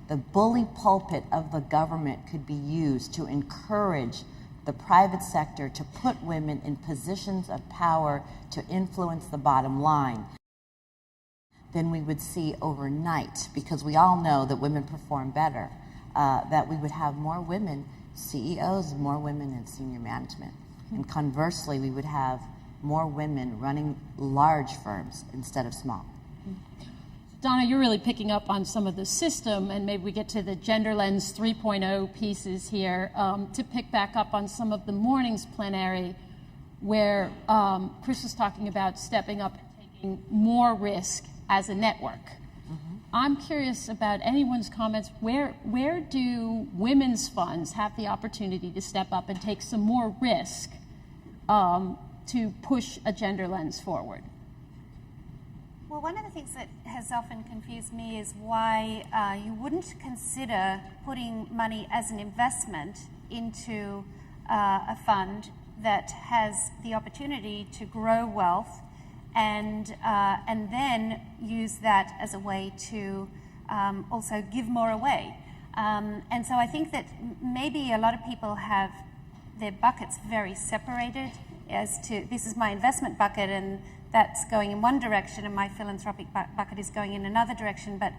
the bully pulpit of the government could be used to encourage the private sector to put women in positions of power to influence the bottom line, then we would see overnight, because we all know that women perform better, that we would have more women CEOs, more women in senior management. And conversely, we would have more women running large firms instead of small. Donna, you're really picking up on some of the system, and maybe we get to the Gender Lens 3.0 pieces here, to pick back up on some of the morning's plenary where Chris was talking about stepping up and taking more risk as a network. I'm curious about anyone's comments. Where do women's funds have the opportunity to step up and take some more risk to push a gender lens forward? Well, one of the things that has often confused me is why you wouldn't consider putting money as an investment into a fund that has the opportunity to grow wealth and then use that as a way to also give more away. And so I think that maybe a lot of people have their buckets very separated as to, this is my investment bucket and that's going in one direction and my philanthropic bucket is going in another direction. But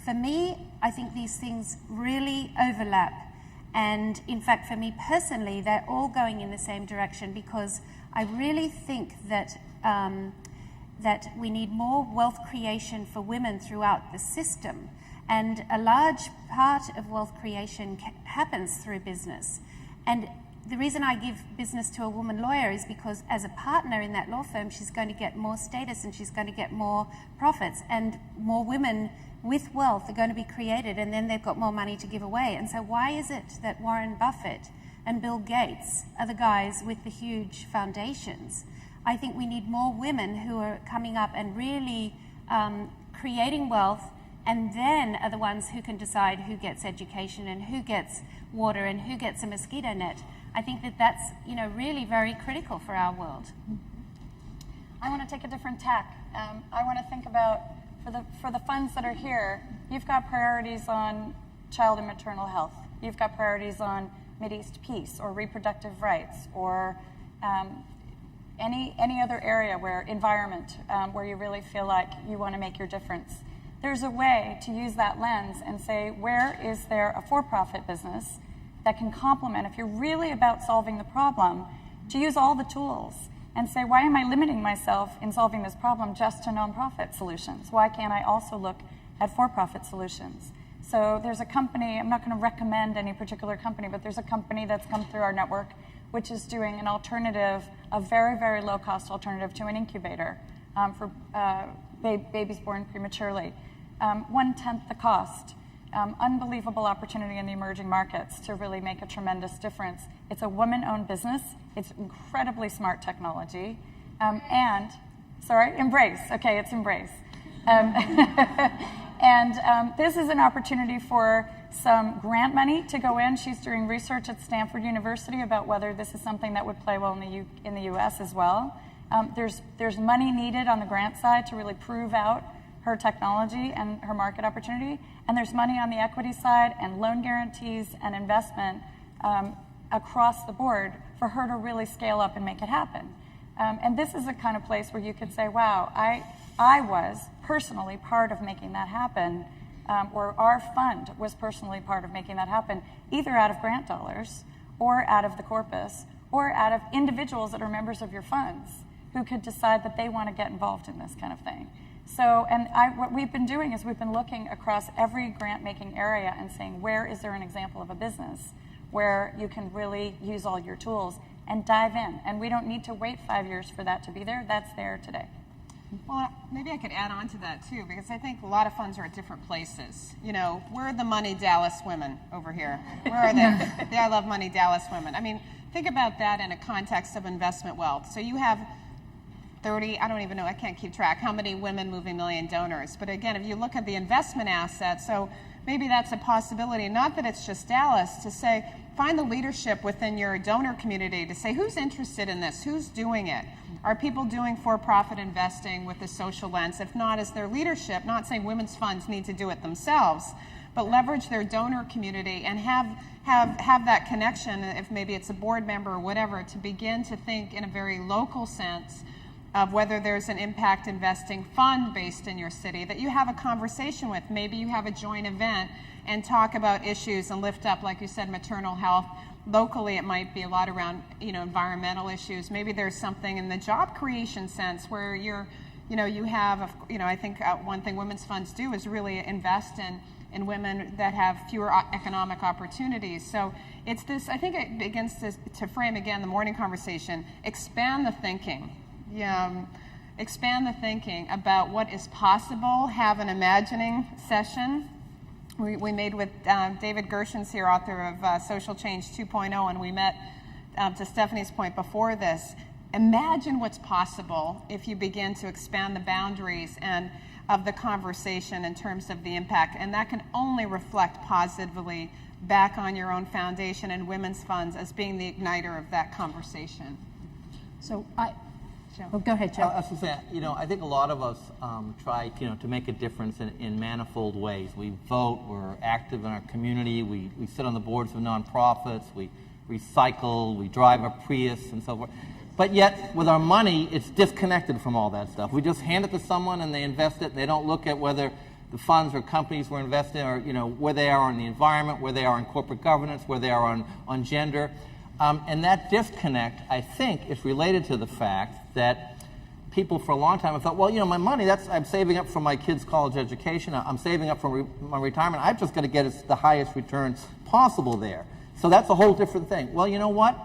for me, I think these things really overlap. And in fact, for me personally, they're all going in the same direction, because I really think that that we need more wealth creation for women throughout the system. And a large part of wealth creation happens through business. And the reason I give business to a woman lawyer is because as a partner in that law firm, she's going to get more status and she's going to get more profits, and more women with wealth are going to be created, and then they've got more money to give away. And so why is it that Warren Buffett and Bill Gates are the guys with the huge foundations? I think we need more women who are coming up and really creating wealth, and then are the ones who can decide who gets education and who gets water and who gets a mosquito net. I think that that's, really very critical for our world. I want to take a different tack. I want to think about, for the funds that are here, you've got priorities on child and maternal health. You've got priorities on Mideast peace or reproductive rights, or any other area where environment, where you really feel like you want to make your difference. There's a way to use that lens and say, where is there a for-profit business that can complement, if you're really about solving the problem, to use all the tools and say, why am I limiting myself in solving this problem just to nonprofit solutions? Why can't I also look at for-profit solutions? So there's a company, I'm not going to recommend any particular company, but there's a company that's come through our network which is doing an alternative, a very, very low-cost alternative to an incubator for babies born prematurely. 1/10 the cost. Unbelievable opportunity in the emerging markets to really make a tremendous difference. It's a woman-owned business. It's incredibly smart technology. Embrace. Okay, it's Embrace. This is an opportunity for some grant money to go in. She's doing research at Stanford University about whether this is something that would play well in the U.S. as well. There's money needed on the grant side to really prove out her technology and her market opportunity, and there's money on the equity side and loan guarantees and investment across the board for her to really scale up and make it happen. And this is the kind of place where you could say, wow, I was personally part of making that happen, or our fund was personally part of making that happen, either out of grant dollars or out of the corpus or out of individuals that are members of your funds who could decide that they want to get involved in this kind of thing. So, what we've been doing is we've been looking across every grant-making area and saying, where is there an example of a business where you can really use all your tools and dive in? And we don't need to wait 5 years for that to be there. That's there today. Well, maybe I could add on to that, too, because I think a lot of funds are at different places. Where are the Money Dallas women over here? Where are they? The I Love Money Dallas women. I mean, think about that in a context of investment wealth. So you have 30, I don't even know, I can't keep track how many women moving million donors. But again, if you look at the investment assets, so maybe that's a possibility, not that it's just Dallas, to say, find the leadership within your donor community to say, who's interested in this? Who's doing it? Are people doing for-profit investing with a social lens? If not, is their leadership, not saying women's funds need to do it themselves, but leverage their donor community and have that connection, if maybe it's a board member or whatever, to begin to think in a very local sense of whether there's an impact investing fund based in your city that you have a conversation with. Maybe you have a joint event and talk about issues and lift up, like you said, maternal health. Locally, it might be a lot around, environmental issues. Maybe there's something in the job creation sense where you have, I think one thing women's funds do is really invest in women that have fewer economic opportunities. So it's this, I think it begins to frame again the morning conversation, expand the thinking. Expand the thinking about what is possible, have an imagining session. We made with David Gershen's here, author of Social Change 2.0, and we met, to Stephanie's point before this, imagine what's possible if you begin to expand the boundaries and of the conversation in terms of the impact, and that can only reflect positively back on your own foundation and women's funds as being the igniter of that conversation. So go ahead, Joe. I was going to say, I think a lot of us try, to make a difference in manifold ways. We vote, we're active in our community, we sit on the boards of nonprofits, we recycle, we drive a Prius and so forth. But yet, with our money, it's disconnected from all that stuff. We just hand it to someone and they invest it, and they don't look at whether the funds or companies we're investing in are, where they are on the environment, where they are in corporate governance, where they are on gender. And that disconnect, I think, is related to the fact that people for a long time have thought, well, my money, I'm saving up for my kids' college education, I'm saving up for my retirement, I've just got to get the highest returns possible there. So that's a whole different thing. Well, you know what?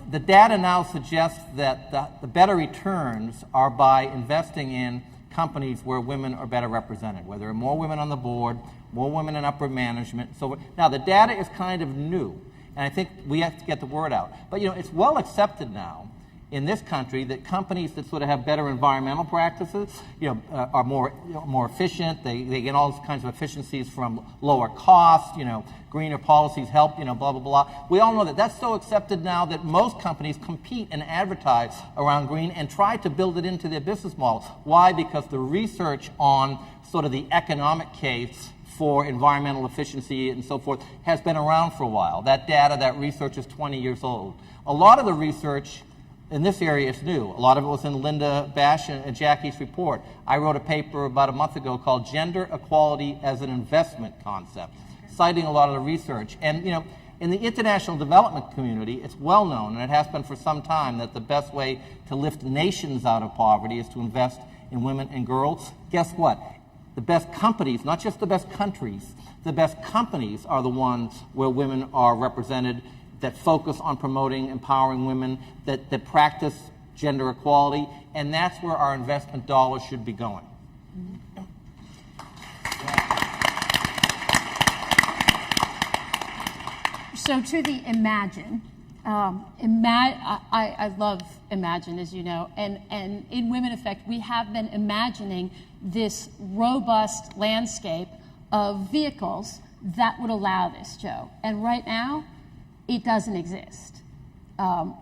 The data now suggests that the better returns are by investing in companies where women are better represented, where there are more women on the board, more women in upper management. So now the data is kind of new, and I think we have to get the word out. But it's well accepted now in this country that companies that sort of have better environmental practices, are more efficient. They get all kinds of efficiencies from lower costs. Greener policies help. Blah blah blah. We all know that. That's so accepted now that most companies compete and advertise around green and try to build it into their business model. Why? Because the research on sort of the economic case for environmental efficiency and so forth has been around for a while. That data, that research is 20 years old. A lot of the research in this area is new. A lot of it was in Linda Bash and Jackie's report. I wrote a paper about a month ago called Gender Equality as an Investment Concept, citing a lot of the research. And in the international development community, it's well known, and it has been for some time, that the best way to lift nations out of poverty is to invest in women and girls. Guess what? The best companies, not just the best countries, the best companies are the ones where women are represented, that focus on promoting, empowering women, that practice gender equality, and that's where our investment dollars should be going. So to the Imagine, I love Imagine, as you know, and in Women Effect, we have been imagining this robust landscape of vehicles that would allow this, Joe. And right now, it doesn't exist.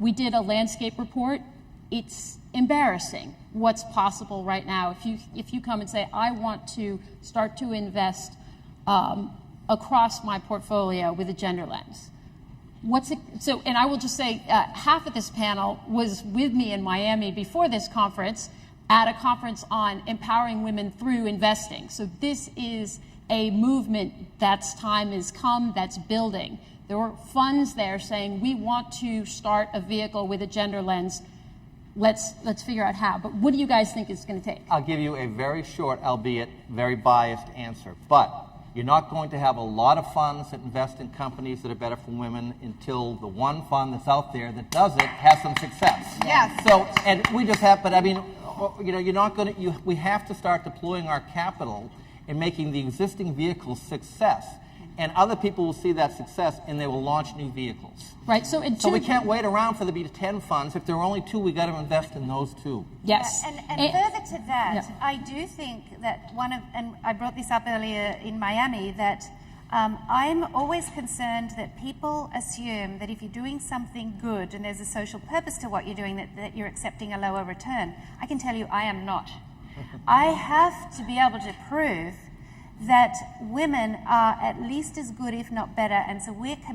We did a landscape report. It's embarrassing what's possible right now. If you come and say, I want to start to invest across my portfolio with a gender lens. And I will just say, half of this panel was with me in Miami before this conference at a conference on empowering women through investing. So this is a movement that's time has come, that's building. There were funds there saying, we want to start a vehicle with a gender lens. Let's figure out how. But what do you guys think it's going to take? I'll give you a very short, albeit very biased answer. But you're not going to have a lot of funds that invest in companies that are better for women until the one fund that's out there that does it has some success. Yes. So, and we just have, but I mean, you're not going to, we have to start deploying our capital in making the existing vehicles success. and other people will see that success and they will launch new vehicles. Right. So we can't wait around for there to be 10 funds. If there are only 2, we got to invest in those 2. Yes. And further to that, yeah. I do think that and I brought this up earlier in Miami, that I'm always concerned that people assume that if you're doing something good and there's a social purpose to what you're doing, that you're accepting a lower return. I can tell you I am not. I have to be able to prove that women are at least as good, if not better, and so it's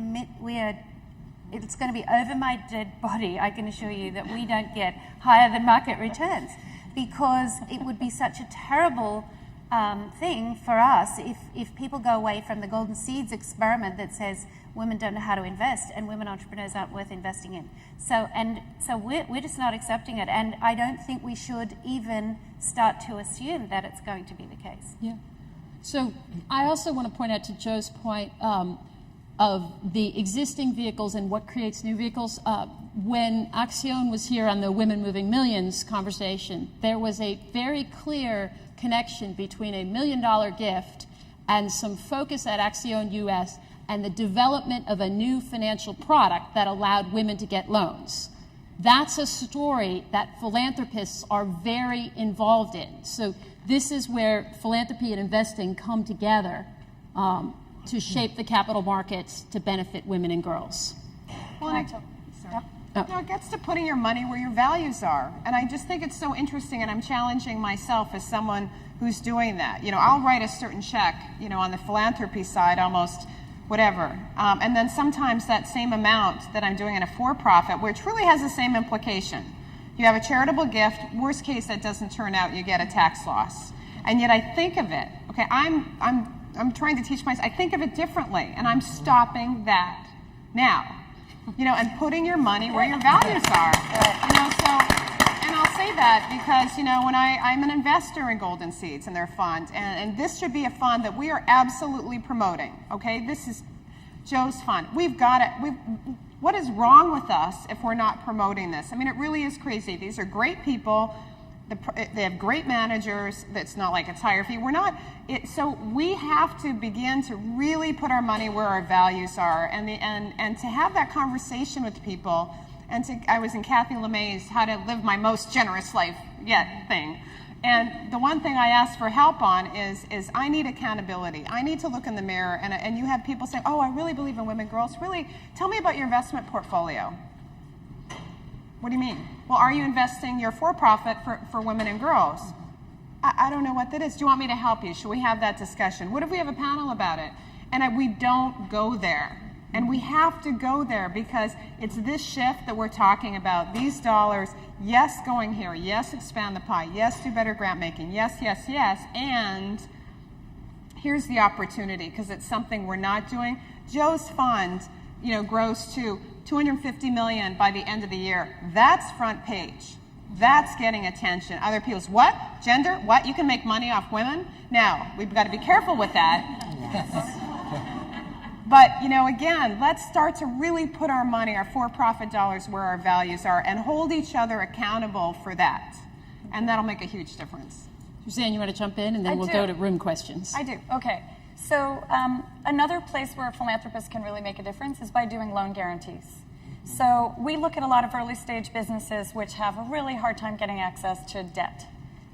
going to be over my dead body, I can assure you, that we don't get higher than market returns, because it would be such a terrible thing for us if people go away from the Golden Seeds experiment that says women don't know how to invest and women entrepreneurs aren't worth investing in. So we're just not accepting it, and I don't think we should even start to assume that it's going to be the case. Yeah. So I also want to point out to Joe's point of the existing vehicles and what creates new vehicles. When Acción was here on the Women Moving Millions conversation, there was a very clear connection between $1 million gift and some focus at Acción US and the development of a new financial product that allowed women to get loans. That's a story that philanthropists are very involved in. So this is where philanthropy and investing come together to shape the capital markets to benefit women and girls. Well, it gets to putting your money where your values are. And I just think it's so interesting, and I'm challenging myself as someone who's doing that. I'll write a certain check, on the philanthropy side, almost whatever. And then sometimes that same amount that I'm doing in a for-profit, which really has the same implication. You have a charitable gift, worst case that doesn't turn out, you get a tax loss. And yet I think of it, okay, I'm trying to teach myself, I think of it differently, and I'm stopping that now. And putting your money where your values are. And I'll say that because, when I'm an investor in Golden Seeds and their fund, and this should be a fund that we are absolutely promoting, okay? This is Joe's fund. We've got it. What is wrong with us if we're not promoting this? I mean, it really is crazy. These are great people. They have great managers. It's not like it's higher fee. So we have to begin to really put our money where our values are, and to have that conversation with people. I was in Kathy LeMay's How to Live My Most Generous Life Yet thing. And the one thing I asked for help on is I need accountability. I need to look in the mirror, and you have people saying, oh, I really believe in women, girls. Really, tell me about your investment portfolio. What do you mean? Well, are you investing your for-profit for women and girls? I don't know what that is. Do you want me to help you? Should we have that discussion? What if we have a panel about it? And we don't go there. And we have to go there because it's this shift that we're talking about. These dollars, yes, going here. Yes, expand the pie. Yes, do better grant making. Yes, yes, yes. And here's the opportunity, because it's something we're not doing. Joe's fund, grows to $250 million by the end of the year. That's front page. That's getting attention. Other people's, what? Gender? What? You can make money off women? Now, we've got to be careful with that. Yes. But, again, let's start to really put our money, our for-profit dollars, where our values are and hold each other accountable for that. And that'll make a huge difference. Suzanne, you want to jump in, and then we'll go to room questions. I do. Okay. So another place where philanthropists can really make a difference is by doing loan guarantees. So we look at a lot of early stage businesses which have a really hard time getting access to debt.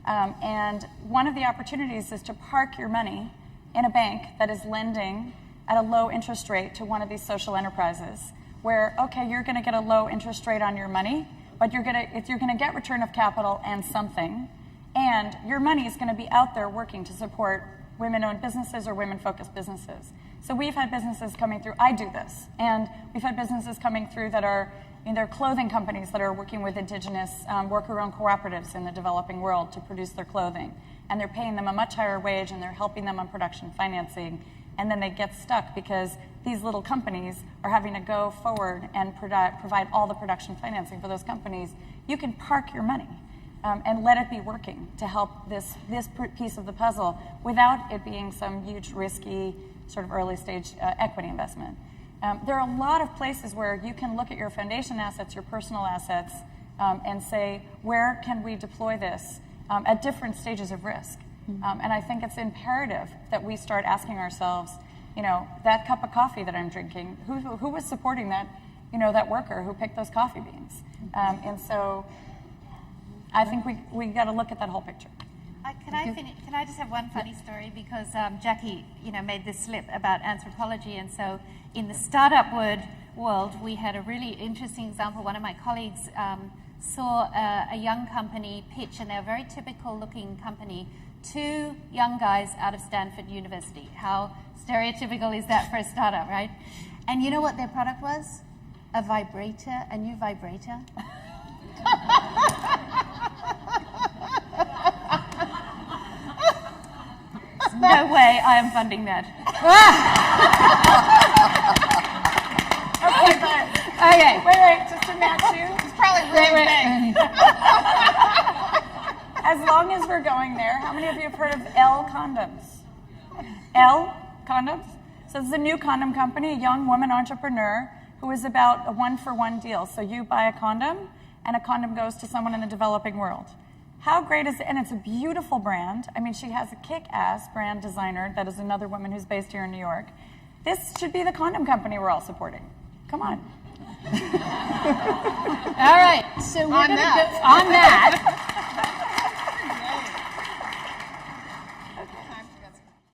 And one of the opportunities is to park your money in a bank that is lending at a low interest rate to one of these social enterprises where, okay, you're going to get a low interest rate on your money, but you're going to get return of capital and something, and your money is going to be out there working to support women-owned businesses or women-focused businesses. So we've had businesses coming through, I do this, and we've had businesses coming through that are, they're clothing companies that are working with indigenous worker-owned cooperatives in the developing world to produce their clothing. And they're paying them a much higher wage, and they're helping them on production financing. And then they get stuck because these little companies are having to go forward and provide all the production financing for those companies. You can park your money and let it be working to help this piece of the puzzle without it being some huge, risky, sort of early stage equity investment. There are a lot of places where you can look at your foundation assets, your personal assets, and say, where can we deploy this at different stages of risk? And I think it's imperative that we start asking ourselves, that cup of coffee that I'm drinking, who was supporting that, that worker who picked those coffee beans? And so I think we got to look at that whole picture. Can I just have one funny story? Because Jackie, made this slip about anthropology, and so in the startup world, we had a really interesting example. One of my colleagues saw a young company pitch, and they're a very typical-looking company, 2 young guys out of Stanford University. How stereotypical is that for a startup, right? And you know what their product was? A vibrator, a new vibrator. No way I am funding that. Okay, wait, just to match you. It's probably really big. As long as we're going there, how many of you have heard of L condoms? L condoms? So this is a new condom company, a young woman entrepreneur who is about a 1-for-1 deal. So you buy a condom, and a condom goes to someone in the developing world. How great is it? And it's a beautiful brand. I mean, she has a kick-ass brand designer that is another woman who's based here in New York. This should be the condom company we're all supporting. Come on. All right, so we're going to go on that.